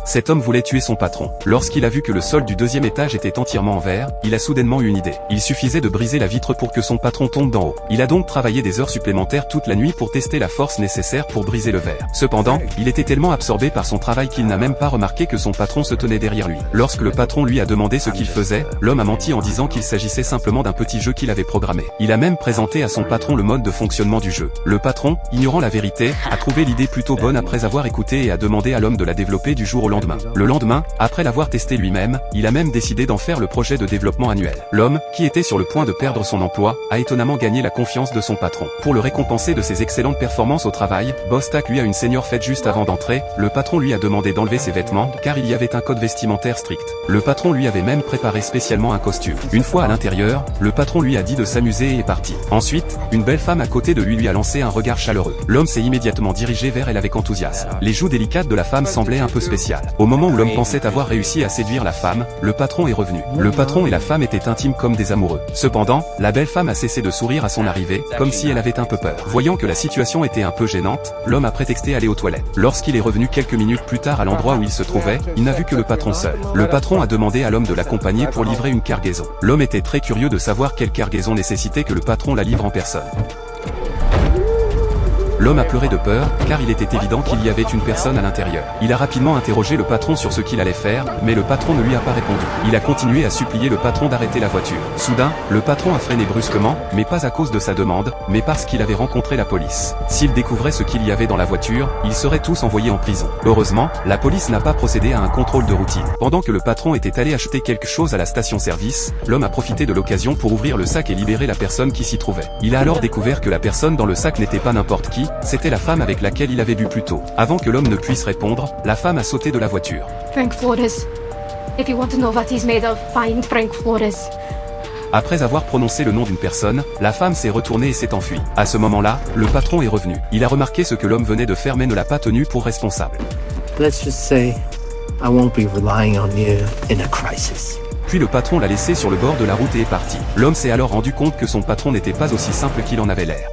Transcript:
Cet homme voulait tuer son patron. Lorsqu'il a vu que le sol du deuxième étage était entièrement en verre, il a soudainement eu une idée. Il suffisait de briser la vitre pour que son patron tombe d'en haut. Il a donc travaillé des heures supplémentaires toute la nuit pour tester la force nécessaire pour briser le verre. Cependant, il était tellement absorbé par son travail qu'il n'a même pas remarqué que son patron se tenait derrière lui. Lorsque le patron lui a demandé ce qu'il faisait, l'homme a menti en disant qu'il s'agissait simplement d'un petit jeu qu'il avait programmé. Il a même présenté à son patron le mode de fonctionnement du jeu. Le patron, ignorant la vérité, a trouvé l'idée plutôt bonne après avoir écouté et a demandé à l'homme de la développer du jour au lendemain. Le lendemain, après l'avoir testé lui-même, il a même décidé d'en faire le projet de développement annuel. L'homme, qui était sur le point de perdre son emploi, a étonnamment gagné la confiance de son patron. Pour le récompenser de ses excellentes performances au travail, Bostak lui a une senior faite juste avant d'entrer. Le patron lui a demandé d'enlever ses vêtements, car il y avait un code vestimentaire strict. Le patron lui avait même préparé spécialement un costume. Une fois à l'intérieur, le patron lui a dit de s'amuser et est parti. Ensuite, une belle femme à côté de lui a lancé un regard chaleureux. L'homme s'est immédiatement dirigé vers elle avec enthousiasme. Les joues délicates de la femme semblaient un peu spéciales. Au moment où l'homme pensait avoir réussi à séduire la femme, le patron est revenu. Le patron et la femme étaient intimes comme des amoureux. Cependant, la belle femme a cessé de sourire à son arrivée, comme si elle avait un peu peur. Voyant que la situation était un peu gênante, l'homme a prétexté aller aux toilettes. Lorsqu'il est revenu quelques minutes plus tard à l'endroit où il se trouvait, il n'a vu que le patron seul. Le patron a demandé à l'homme de l'accompagner pour livrer une cargaison. L'homme était très curieux de savoir quelle cargaison nécessitait que le patron la livre en personne. L'homme a pleuré de peur, car il était évident qu'il y avait une personne à l'intérieur. Il a rapidement interrogé le patron sur ce qu'il allait faire, mais le patron ne lui a pas répondu. Il a continué à supplier le patron d'arrêter la voiture. Soudain, le patron a freiné brusquement, mais pas à cause de sa demande, mais parce qu'il avait rencontré la police. S'il découvrait ce qu'il y avait dans la voiture, ils seraient tous envoyés en prison. Heureusement, la police n'a pas procédé à un contrôle de routine. Pendant que le patron était allé acheter quelque chose à la station-service, l'homme a profité de l'occasion pour ouvrir le sac et libérer la personne qui s'y trouvait. Il a alors découvert que la personne dans le sac n'était pas n'importe qui, c'était la femme avec laquelle il avait bu plus tôt. Avant que l'homme ne puisse répondre, la femme a sauté de la voiture. Frank Flores. If you want to know what he's made of, find Frank Flores. Après avoir prononcé le nom d'une personne, la femme s'est retournée et s'est enfuie. À ce moment-là, le patron est revenu. Il a remarqué ce que l'homme venait de faire mais ne l'a pas tenu pour responsable. Let's just say, I won't be relying on you in a crisis. Puis le patron l'a laissé sur le bord de la route et est parti. L'homme s'est alors rendu compte que son patron n'était pas aussi simple qu'il en avait l'air.